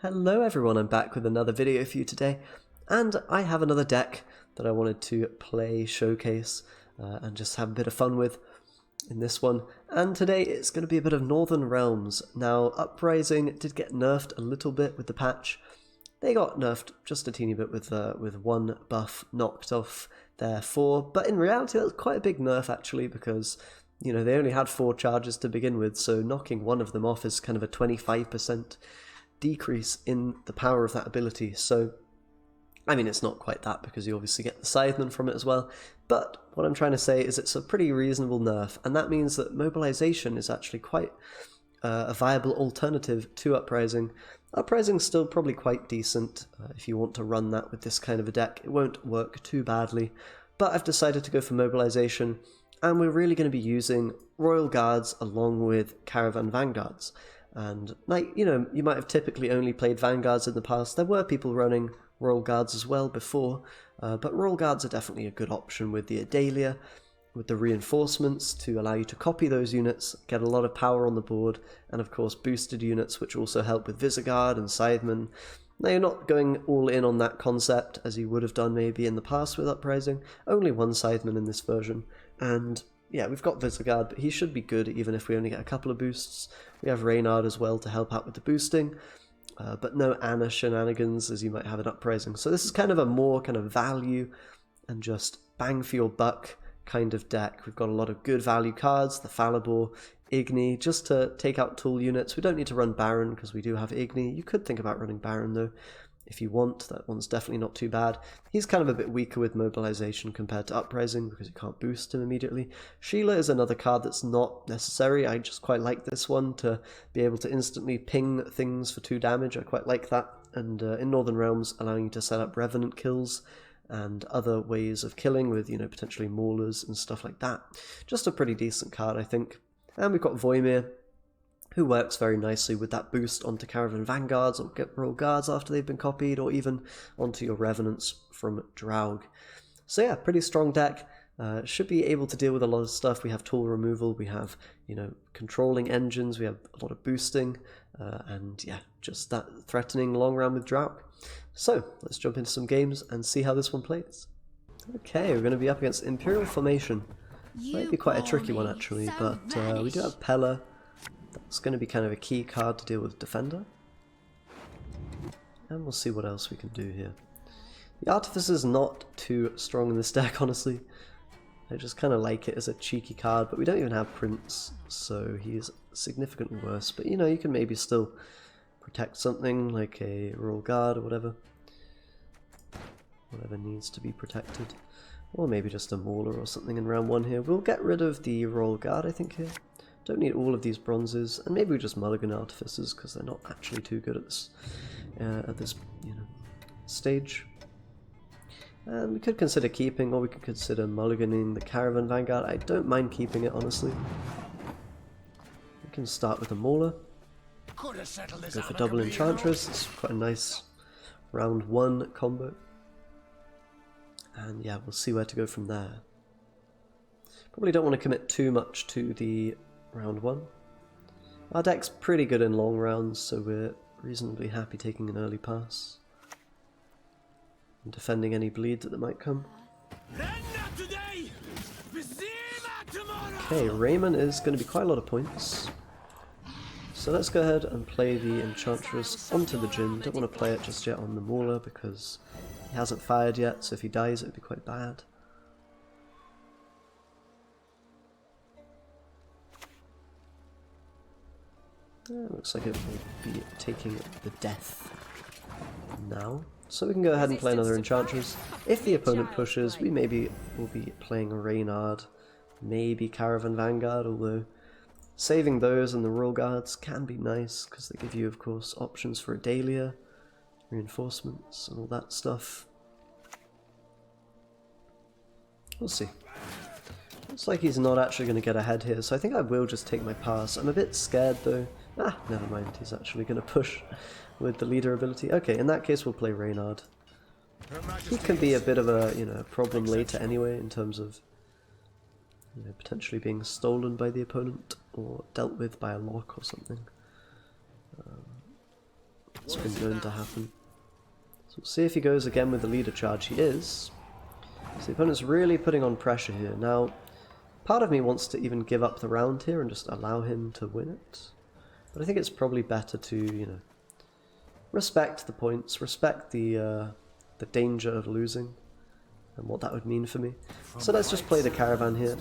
Hello everyone, I'm back with another video for you today, and I have another deck that I wanted to play, showcase, and just have a bit of fun with in this one. And today it's going to be a bit of Northern Realms. Now, Uprising did get nerfed a little bit with the patch. They got nerfed just a teeny bit with one buff knocked off their 4, but in reality that's quite a big nerf actually, because you know they only had 4 charges to begin with, so knocking one of them off is kind of a 25% decrease in the power of that ability. So I mean, it's not quite that because you obviously get the Scytheman from it as well, but what I'm trying to say is it's a pretty reasonable nerf, and that means that Mobilisation is actually quite a viable alternative to Uprising. Uprising's still probably quite decent if you want to run that with this kind of a deck. It won't work too badly, but I've decided to go for Mobilisation, and we're really going to be using Royal Guards along with Caravan Vanguards. And, like, you know, you might have typically only played Vanguards in the past. There were people running Royal Guards as well before, but Royal Guards are definitely a good option with the Adalia, with the reinforcements to allow you to copy those units, get a lot of power on the board, and of course boosted units which also help with Visigoth and Scytheman. Now you're not going all in on that concept as you would have done maybe in the past with Uprising. Only one Scytheman in this version, and yeah, we've got Visigoth, but he should be good even if we only get a couple of boosts. We have Reynard as well to help out with the boosting, but no Anna shenanigans as you might have in Uprising. So this is kind of a more kind of value and just bang for your buck kind of deck. We've got a lot of good value cards, the Falibor, Igni, just to take out tool units. We don't need to run Baron because we do have Igni. You could think about running Baron though if you want. That one's definitely not too bad. He's kind of a bit weaker with Mobilisation compared to Uprising because you can't boost him immediately. Sheila is another card that's not necessary. I just quite like this one to be able to instantly ping things for 2 damage. I quite like that. And in Northern Realms, allowing you to set up Revenant kills and other ways of killing with, you know, potentially Maulers and stuff like that. Just a pretty decent card, I think. And we've got Voimir, who works very nicely with that boost onto Caravan Vanguards or get Royal Guards after they've been copied, or even onto your Revenants from Draug. So yeah, pretty strong deck. Should be able to deal with a lot of stuff. We have tool removal, we have, you know, controlling engines, we have a lot of boosting, and yeah, just that threatening long round with Draug. So let's jump into some games and see how this one plays. Okay, we're going to be up against Imperial Formation. Might be quite a tricky one actually, but we do have Pella. That's going to be kind of a key card to deal with Defender. And we'll see what else we can do here. The Artificer's not too strong in this deck, honestly. I just kind of like it as a cheeky card, but we don't even have Prince, so he's significantly worse. But you know, you can maybe still protect something like a Royal Guard or whatever. Whatever needs to be protected. Or maybe just a Mauler or something in round 1 here. We'll get rid of the Royal Guard, I think, here. Don't need all of these bronzes, and maybe we just mulligan Artificers because they're not actually too good at this you know, stage. And we could consider keeping, or we could consider mulliganing the Caravan Vanguard. I don't mind keeping it, honestly. We can start with a Mauler. Go for double Enchantress. It's quite a nice round 1 combo. And yeah, we'll see where to go from there. Probably don't want to commit too much to the round 1. Our deck's pretty good in long rounds, so we're reasonably happy taking an early pass and defending any bleed that might come. Okay, Raymond is going to be quite a lot of points. So let's go ahead and play the Enchantress onto the Djinn. Don't want to play it just yet on the Mauler because he hasn't fired yet, so if he dies it would be quite bad. Looks like it will be taking the death now. So we can go ahead and play another Enchantress. If the opponent pushes, we maybe will be playing Reynard, maybe Caravan Vanguard, although saving those and the Royal Guards can be nice because they give you, of course, options for Adalia, reinforcements, and all that stuff. We'll see. Looks like he's not actually going to get ahead here, so I think I will just take my pass. I'm a bit scared though. Ah, never mind, he's actually going to push with the leader ability. Okay, in that case we'll play Reynard. He can be a bit of a, you know, problem later anyway in terms of, you know, potentially being stolen by the opponent or dealt with by a lock or something. It's been known to happen. So we'll see if he goes again with the leader charge. He is. So the opponent's really putting on pressure here. Now, part of me wants to even give up the round here and just allow him to win it. But I think it's probably better to, you know, respect the points, respect the danger of losing and what that would mean for me. So let's just play the caravan here.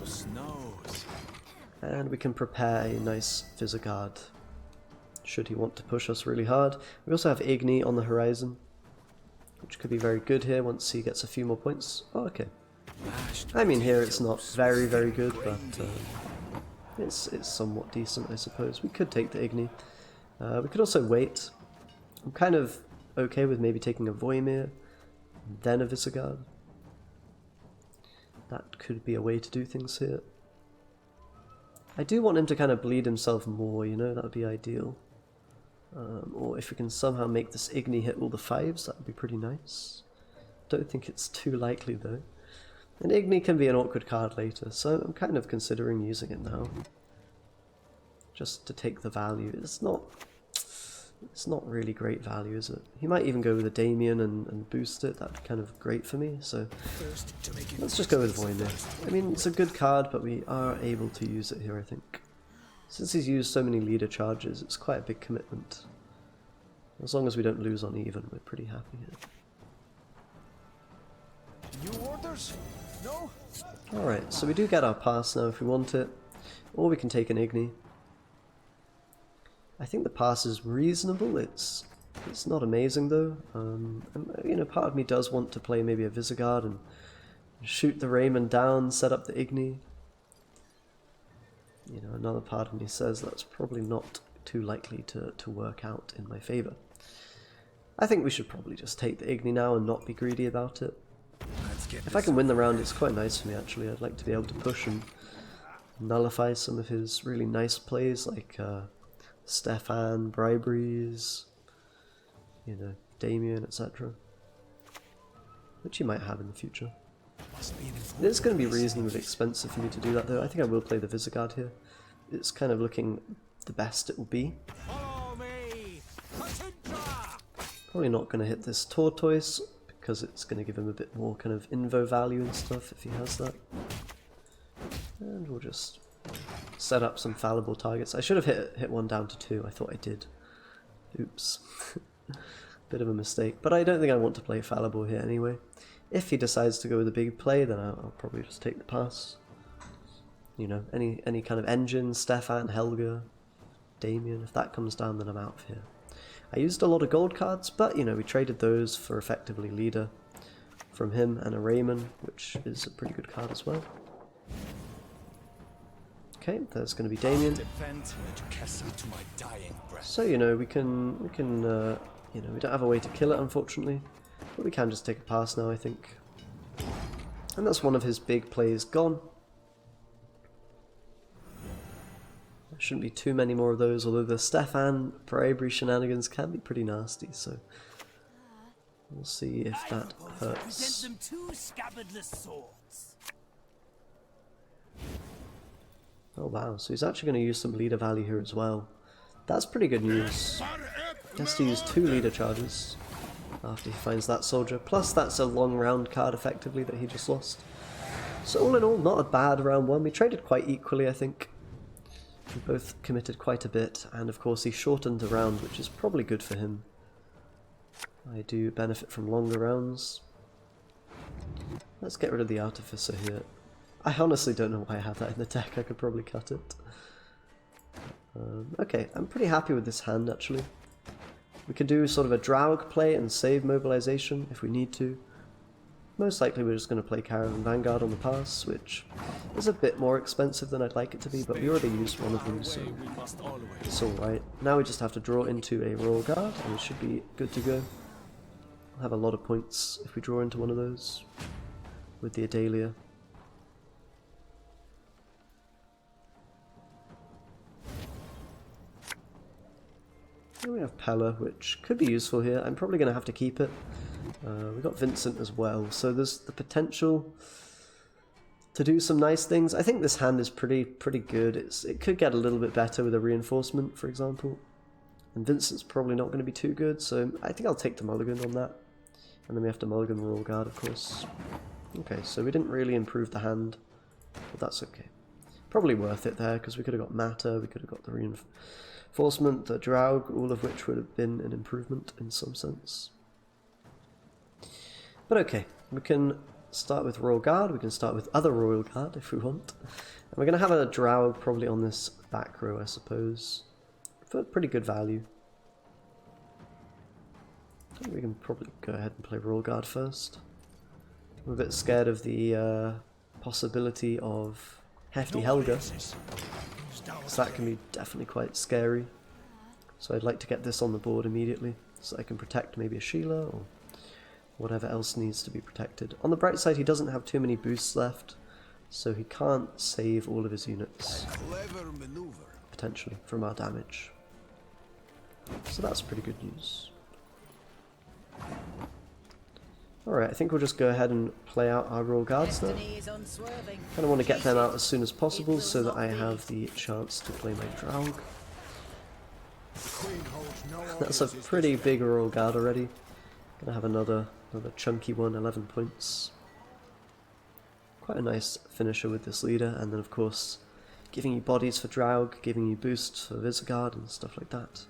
And we can prepare a nice Visigoth should he want to push us really hard. We also have Igni on the horizon, which could be very good here once he gets a few more points. Oh, okay. I mean, here it's not very, very good, but it's somewhat decent, I suppose. We could take the Igni. We could also wait. I'm kind of okay with maybe taking a Voimir, then a Visigoth. That could be a way to do things here. I do want him to kind of bleed himself more, you know, that would be ideal. Or if we can somehow make this Igni hit all the 5s, that would be pretty nice. Don't think it's too likely though. And Igni can be an awkward card later, so I'm kind of considering using it now. Just to take the value. It's not really great value, is it? He might even go with a Damien and boost it. That'd be kind of great for me, so let's just go with Voimir. I mean, it's a good card, but we are able to use it here, I think. Since he's used so many leader charges, it's quite a big commitment. As long as we don't lose on even, we're pretty happy here. New orders? No? Alright, so we do get our pass now if we want it, or we can take an Igni. I think the pass is reasonable. It's not amazing though. And, you know, part of me does want to play maybe a Visigoth and shoot the Raymond down, set up the Igni. You know, another part of me says that's probably not too likely to work out in my favour. I think we should probably just take the Igni now and not be greedy about it. If I can win the round, it's quite nice for me actually. I'd like to be able to push and nullify some of his really nice plays, like Stefan, Briberies, you know, Damien, etc. Which you might have in the future. It is going to be reasonably expensive for me to do that though. I think I will play the Visigoth here. It's kind of looking the best it will be. Probably not going to hit this Tortoise because it's going to give him a bit more kind of invo value and stuff if he has that. And we'll just set up some fallible targets. I should have hit one down to 2. I thought I did. Oops. Bit of a mistake. But I don't think I want to play fallible here anyway. If he decides to go with a big play, then I'll probably just take the pass. You know, any kind of engine, Stefan, Helga, Damien, if that comes down, then I'm out of here. I used a lot of gold cards, but, you know, we traded those for effectively leader from him and a Raymond, which is a pretty good card as well. Okay, there's going to be Damien. So, you know, we can you know, we don't have a way to kill it, unfortunately, but we can just take a pass now, I think. And that's one of his big plays gone. There shouldn't be too many more of those, although the Stefan bribery shenanigans can be pretty nasty, so we'll see if that hurts. Oh wow, so he's actually going to use some leader value here as well. That's pretty good news. He has to use 2 leader charges after he finds that soldier, plus that's a long round card effectively that he just lost. So all in all, not a bad round 1. We traded quite equally, I think. We both committed quite a bit, and of course he shortened the round, which is probably good for him. I do benefit from longer rounds. Let's get rid of the Artificer here. I honestly don't know why I have that in the deck. I could probably cut it. Okay, I'm pretty happy with this hand actually. We could do sort of a Draug play and save Mobilisation if we need to. Most likely we're just going to play Caravan Vanguard on the pass, which is a bit more expensive than I'd like it to be, but we already used one of them, so it's alright. Now we just have to draw into a Royal Guard, and we should be good to go. We'll have a lot of points if we draw into one of those with the Adalia. Here we have Pella, which could be useful here. I'm probably going to have to keep it. We got Vincent as well, so there's the potential to do some nice things. I think this hand is pretty good. It could get a little bit better with a reinforcement, for example. And Vincent's probably not going to be too good, so I think I'll take the mulligan on that. And then we have to mulligan Royal Guard, of course. Okay, so we didn't really improve the hand, but that's okay. Probably worth it there, because we could have got Matter, we could have got the reinforcement, the Draug, all of which would have been an improvement in some sense. But okay, we can start with Royal Guard, we can start with other Royal Guard if we want. And we're going to have a Draug probably on this back row, I suppose, for pretty good value. I think we can probably go ahead and play Royal Guard first. I'm a bit scared of the possibility of Hefty Helga, so that can be definitely quite scary. So I'd like to get this on the board immediately, so I can protect maybe a Sheila or whatever else needs to be protected. On the bright side, he doesn't have too many boosts left, so he can't save all of his units, potentially, from our damage. So that's pretty good news. Alright, I think we'll just go ahead and play out our Royal Guards now. Kind of want to get them out as soon as possible so that I have the chance to play my Draug. That's a pretty big Royal Guard already. Gonna have another chunky one, 11 points. Quite a nice finisher with this leader, and then of course giving you bodies for Draug, giving you boosts for Visigoth and stuff like that.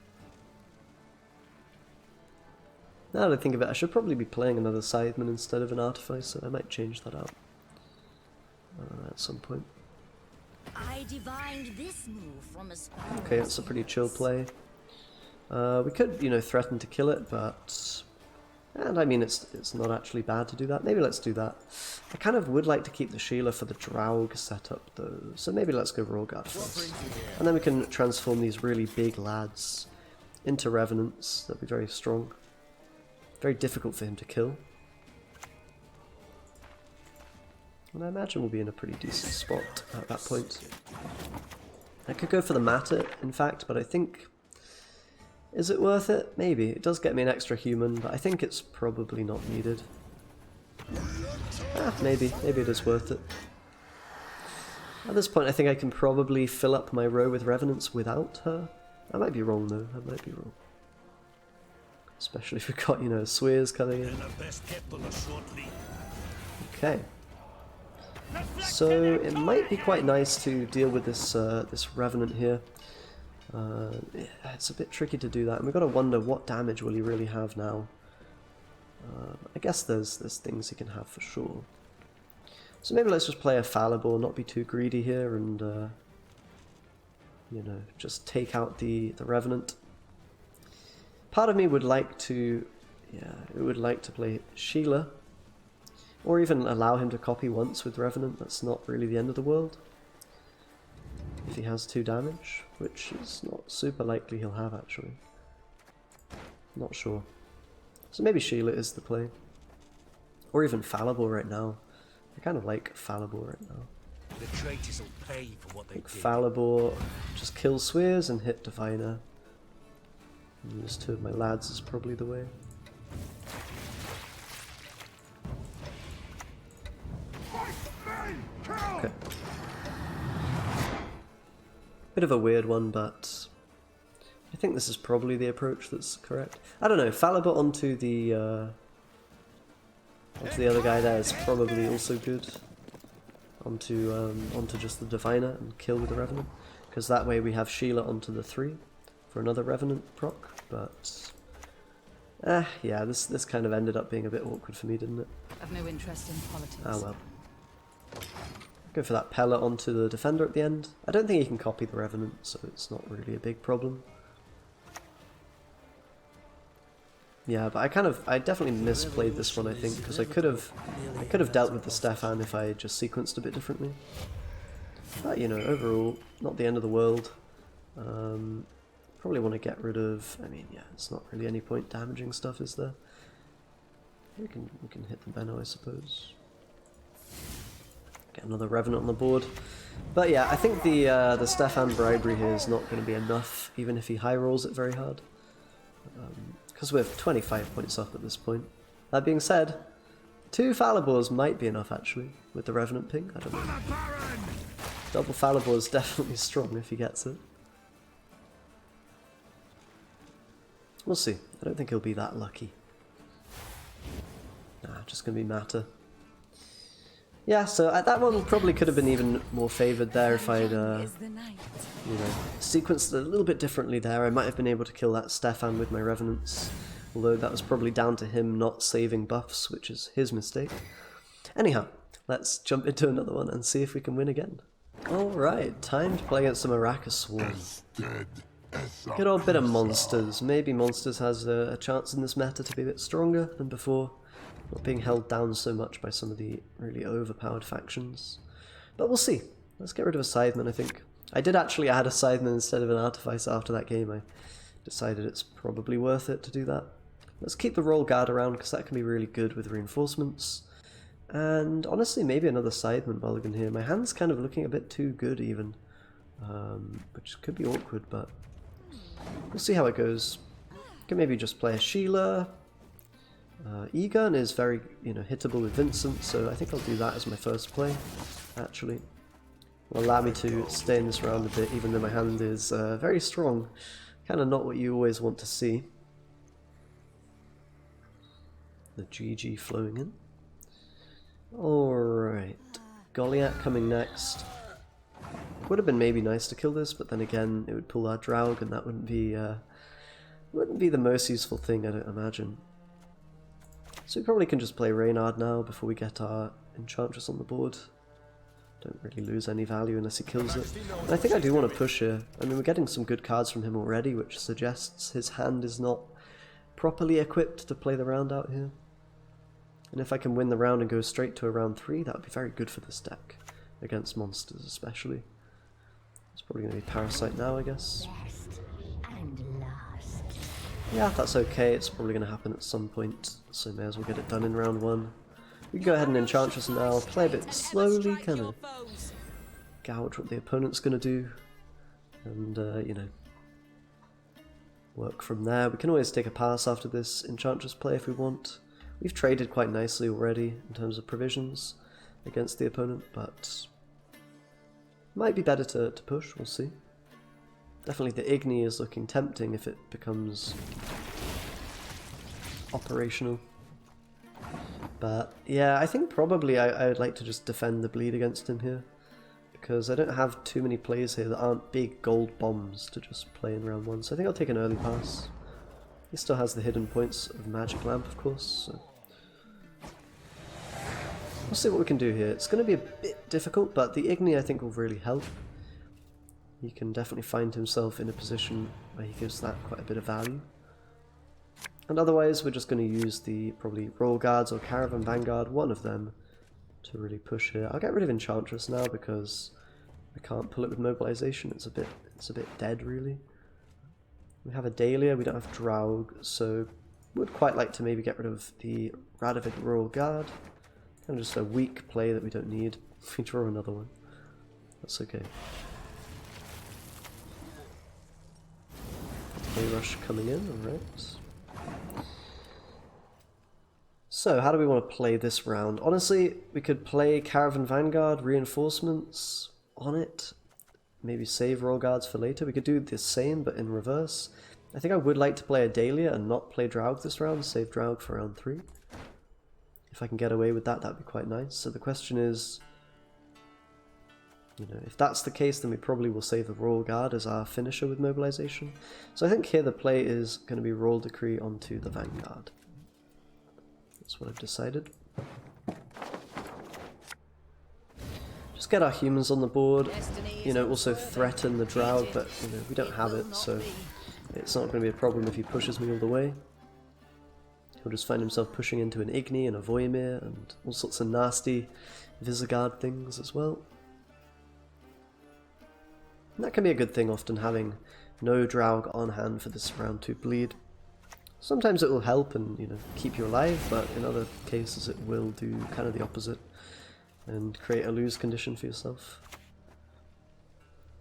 Now that I think of it, I should probably be playing another Scytheman instead of an Artificer. I might change that out at some point. I divined this move from a spell. Okay, that's a pretty chill play. We could, you know, threaten to kill it, but... And I mean, it's not actually bad to do that. Maybe let's do that. I kind of would like to keep the Sheila for the Draug setup, though. So maybe let's go Royal Guard first. And then we can transform these really big lads into Revenants. That'd be very strong. Very difficult for him to kill. And I imagine we'll be in a pretty decent spot at that point. I could go for the Matter, in fact, but I think... Is it worth it? Maybe. It does get me an extra human, but I think it's probably not needed. Maybe. Maybe it is worth it. At this point, I think I can probably fill up my row with Revenants without her. I might be wrong, though. I might be wrong. Especially if we've got, you know, Swears coming in. Okay. So, it might be quite nice to deal with this this Revenant here. It's a bit tricky to do that, and we've got to wonder what damage will he really have now. I guess there's things he can have for sure. So maybe let's just play a Falibor, not be too greedy here, and you know, just take out the Revenant. Part of me would like to, play Sheila, or even allow him to copy once with Revenant. That's not really the end of the world. If he has 2 damage, which is not super likely he'll have actually. Not sure. So maybe Sheila is the play. Or even Falibor right now. I kind of like Falibor right now. The traitors will pay for what they did. Falibor just kills Swears and hit Diviner. And use 2 of my lads is probably the way. Okay. Bit of a weird one, but I think this is probably the approach that's correct. I don't know, Falibor onto the other guy there is probably also good. Onto just the Diviner and kill with the Revenant, because that way we have Sheila onto the 3 for another Revenant proc. But yeah, this kind of ended up being a bit awkward for me, didn't it? I've no interest in politics. Ah well. Go for that Pella onto the Defender at the end. I don't think he can copy the Revenant, so it's not really a big problem. Yeah, but I definitely misplayed this one, I think, because I could have dealt with the Stefan if I just sequenced a bit differently. But you know, overall, not the end of the world. Probably want to get rid of. I mean, yeah, it's not really any point damaging stuff, is there? We can hit the Benno, I suppose. Get another Revenant on the board. But yeah, I think the Stefan bribery here is not going to be enough, even if he high rolls it very hard. Because we're 25 points up at this point. That being said, 2 Falibors might be enough actually, with the Revenant ping, I don't know. Double Falibor is definitely strong if he gets it. We'll see. I don't think he'll be that lucky. Nah, just gonna be matter. Yeah, so that one probably could have been even more favoured there if I'd, sequenced it a little bit differently there. I might have been able to kill that Stefan with my Revenants, although that was probably down to him not saving buffs, which is his mistake. Anyhow, let's jump into another one and see if we can win again. Alright, time to play against some Arrakis Swarm. Good old bit of Monsters. Maybe Monsters has a chance in this meta to be a bit stronger than before. Not being held down so much by some of the really overpowered factions. But we'll see. Let's get rid of a Scytheman, I think. I did actually add a Scytheman instead of an Artificer after that game. I decided it's probably worth it to do that. Let's keep the Royal Guard around because that can be really good with reinforcements. And honestly, maybe another Scytheman mulligan here. My hand's kind of looking a bit too good even. Which could be awkward, but we'll see how it goes. Can maybe just play a Sheila. E-Gun is very, hittable with Vincent, so I think I'll do that as my first play, actually. Will allow me to stay in this round a bit, even though my hand is very strong. Kind of not what you always want to see. The GG flowing in. Alright, Goliath coming next. Would have been maybe nice to kill this, but then again, it would pull our Draug, and that wouldn't be the most useful thing, I don't imagine. So we probably can just play Reynard now before we get our Enchantress on the board. Don't really lose any value unless he kills it. And I think I do want to push here. I mean, we're getting some good cards from him already, which suggests his hand is not properly equipped to play the round out here. And if I can win the round and go straight to a round 3, that would be very good for this deck. Against monsters especially. It's probably going to be Parasite now, I guess. Yeah, that's okay, it's probably going to happen at some point, so may as well get it done in round 1. We can go ahead and Enchantress now, play a bit slowly, kind of gouge what the opponent's going to do, and, work from there. We can always take a pass after this Enchantress play if we want. We've traded quite nicely already in terms of provisions against the opponent, but might be better to push, we'll see. Definitely the Igni is looking tempting if it becomes operational. But yeah, I think probably I would like to just defend the bleed against him here. Because I don't have too many plays here that aren't big gold bombs to just play in round 1. So I think I'll take an early pass. He still has the hidden points of Magic Lamp, of course. So we'll see what we can do here. It's going to be a bit difficult, but the Igni I think will really help. He can definitely find himself in a position where he gives that quite a bit of value. And otherwise we're just going to use the probably Royal Guards or Caravan Vanguard, one of them, to really push here. I'll get rid of Enchantress now because I can't pull it with Mobilisation. It's a bit dead really. We have a Dahlia, we don't have Draug, so would quite like to maybe get rid of the Radovid Royal Guard. Kind of just a weak play that we don't need. If we draw another one, that's okay. Rush coming in, alright. So, how do we want to play this round? Honestly, we could play Caravan Vanguard, reinforcements on it. Maybe save Royal Guards for later. We could do the same, but in reverse. I think I would like to play a Dahlia and not play Draug this round, save Draug for round 3. If I can get away with that, that'd be quite nice. So the question is, if that's the case, then we probably will save the Royal Guard as our finisher with Mobilisation. So I think here the play is going to be Royal Decree onto the Vanguard. That's what I've decided. Just get our humans on the board, also threaten the Draug, but we don't have it, so it's not going to be a problem if he pushes me all the way. He'll just find himself pushing into an Igni and a Voimir and all sorts of nasty Visigoth things as well. And that can be a good thing, often having no Draug on hand for this round 2 bleed. Sometimes it will help and keep you alive, but in other cases it will do kind of the opposite and create a lose condition for yourself.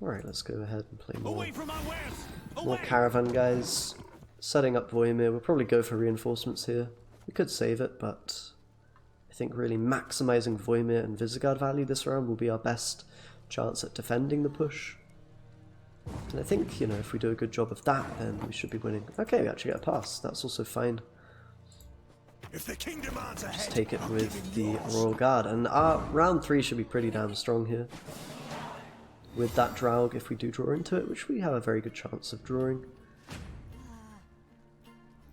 Alright, let's go ahead and play more Caravan guys. Setting up Voimir, we'll probably go for reinforcements here. We could save it, but I think really maximising Voimir and Visigoth value this round will be our best chance at defending the push. And I think, you know, if we do a good job of that, then we should be winning. Okay, we actually get a pass. That's also fine. If the king demands a Just head, take it I'll with give the him yours. Royal Guard. And our round 3 should be pretty damn strong here. With that Draug, if we do draw into it, which we have a very good chance of drawing.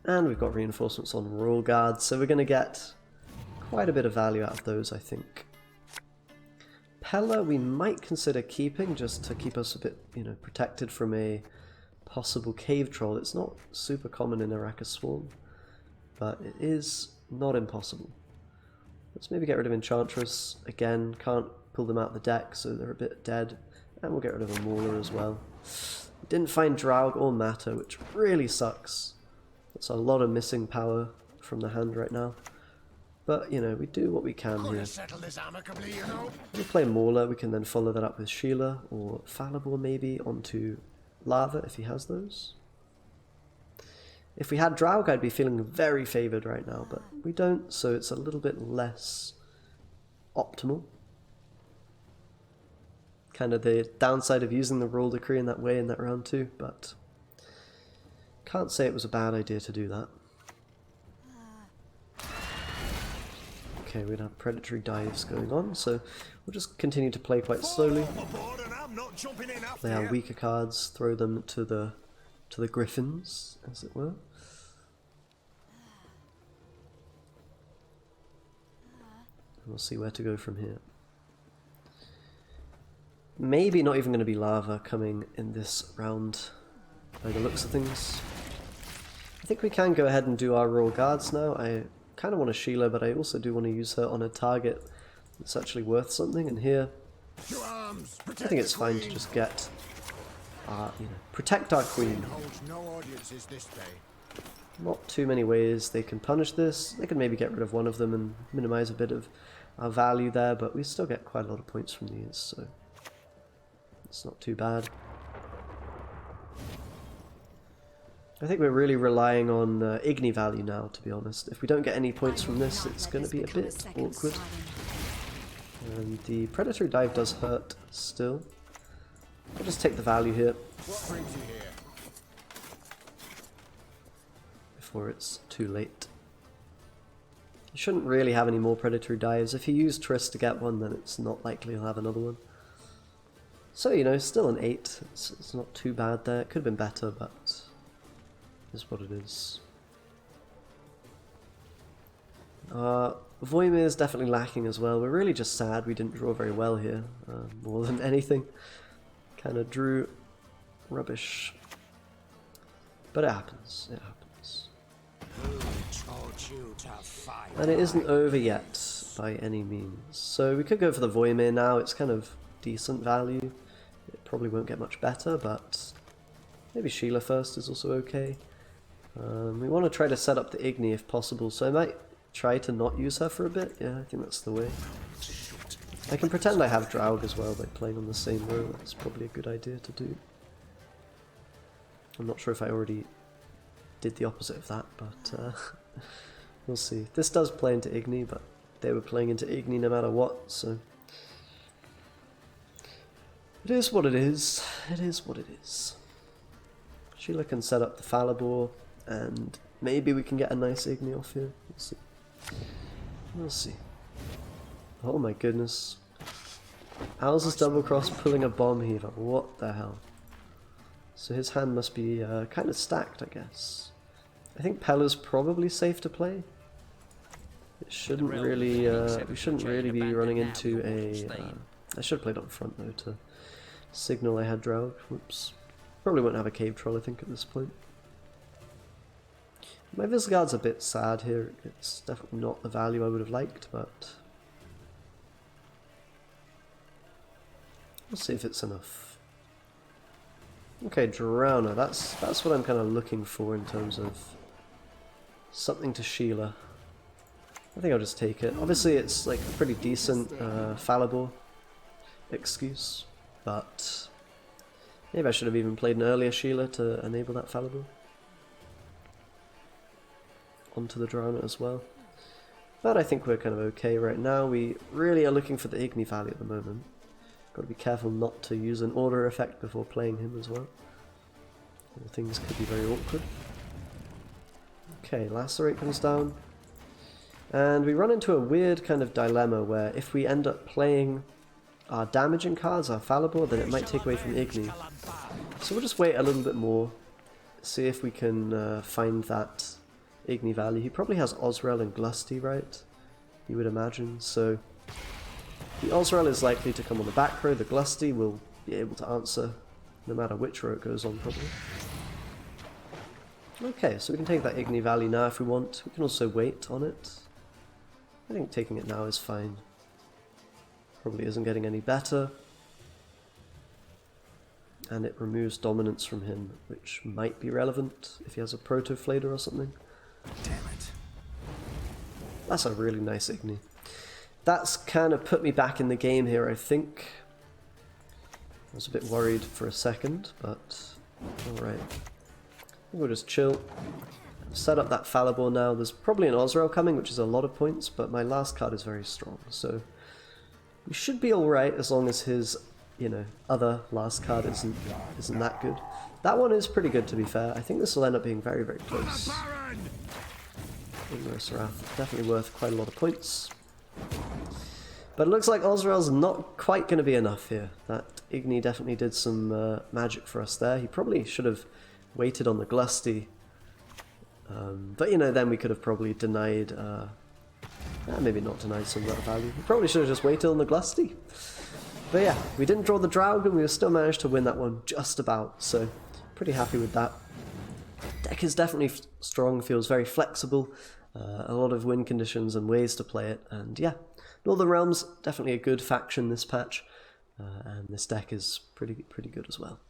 And we've got reinforcements on Royal Guard, so we're going to get quite a bit of value out of those, I think. Pella we might consider keeping, just to keep us a bit, you know, protected from a possible cave troll. It's not super common in Arrakis Swarm, but it is not impossible. Let's maybe get rid of Enchantress. Again, can't pull them out of the deck, so they're a bit dead. And we'll get rid of a Mauler as well. Didn't find Draug or Matter, which really sucks. That's a lot of missing power from the hand right now. But, you know, we do what we can here. Settle this amicably, you know. We play Mauler, we can then follow that up with Sheila or Fallible maybe onto Lava if he has those. If we had Draug, I'd be feeling very favoured right now, but we don't, so it's a little bit less optimal. Kind of the downside of using the Royal Decree in that way in that round too, but can't say it was a bad idea to do that. Okay, we have predatory dives going on, so we'll just continue to play quite slowly. Play our weaker cards, throw them to the griffins, as it were. And we'll see where to go from here. Maybe not even going to be Lava coming in this round by the looks of things. I think we can go ahead and do our Royal Guards now. I kind of want a Sheila, but I also do want to use her on a target that's actually worth something. And here, I think it's fine to just get, you know, protect our queen. Not too many ways they can punish this. They can maybe get rid of one of them and minimize a bit of our value there, but we still get quite a lot of points from these, so it's not too bad. I think we're really relying on Igni value now, to be honest. If we don't get any points from this, it's going to be a bit awkward. And the Predatory Dive does hurt still. I'll just take the value here before it's too late. You shouldn't really have any more Predatory Dives. If you use Triss to get one, then it's not likely he'll have another one. So, you know, still an 8. It's not too bad there. It could have been better, but is what it is. Voimir is definitely lacking as well. We're really just sad we didn't draw very well here, more than anything. Kind of drew rubbish. But it happens, it happens. And it isn't over yet, by any means. So we could go for the Voimir now. It's kind of decent value. It probably won't get much better, but maybe Sheila first is also okay. We want to try to set up the Igni if possible, so I might try to not use her for a bit. Yeah, I think that's the way. I can pretend I have Draug as well by playing on the same row. That's probably a good idea to do. I'm not sure if I already did the opposite of that, but we'll see. This does play into Igni, but they were playing into Igni no matter what, so it is what it is. It is what it is. Sheila can set up the Falibor, and maybe we can get a nice Igni off here. We'll see. We'll see. Oh my goodness. How's this double cross pulling a bomb heaver? What the hell? So his hand must be kind of stacked, I guess. I think Pella's probably safe to play. It shouldn't really, we shouldn't really be running into a... I should have played up front though to signal I had Draug. Whoops. Probably won't have a cave troll, I think, at this point. My Visgard's a bit sad here. It's definitely not the value I would have liked, but we'll see if it's enough. Okay, Drowner. That's what I'm kind of looking for in terms of something to Sheila. I think I'll just take it. Obviously, it's like a pretty decent Falibor excuse, but maybe I should have even played an earlier Sheila to enable that Falibor onto the Drowner as well. But I think we're kind of okay right now. We really are looking for the Igni value at the moment. Got to be careful not to use an order effect before playing him as well. Or things could be very awkward. Okay, Lacerate comes down. And we run into a weird kind of dilemma where if we end up playing our damaging cards, our Falibor, then it might take away from Igni. So we'll just wait a little bit more, see if we can find that Igni value. He probably has Osrel and Glusty, right? You would imagine. So the Osrel is likely to come on the back row, the Glusty will be able to answer no matter which row it goes on, probably. Okay, so we can take that Igni value now if we want. We can also wait on it. I think taking it now is fine. Probably isn't getting any better. And it removes dominance from him, which might be relevant if he has a Proto-Flader or something. Damn it. That's a really nice Igni. That's kind of put me back in the game here, I think. I was a bit worried for a second, but alright. We'll just chill. Set up that Falibor now. There's probably an Osrel coming, which is a lot of points, but my last card is very strong, so we should be alright as long as his, you know, other last card isn't that good. That one is pretty good, to be fair. I think this will end up being very, very close. Ignorous Wrath, definitely worth quite a lot of points. But it looks like Osrel's not quite going to be enough here. That Igni definitely did some magic for us there. He probably should have waited on the Glusty. But you know, then we could have probably denied, maybe not denied some of that value. We probably should have just waited on the Glusty. But yeah, we didn't draw the Draugr, we still managed to win that one just about, so pretty happy with that. Deck is definitely strong, feels very flexible, a lot of win conditions and ways to play it, and yeah, Northern Realms, definitely a good faction this patch, and this deck is pretty good as well.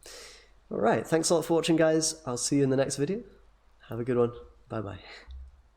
Alright, thanks a lot for watching guys, I'll see you in the next video. Have a good one. Bye bye.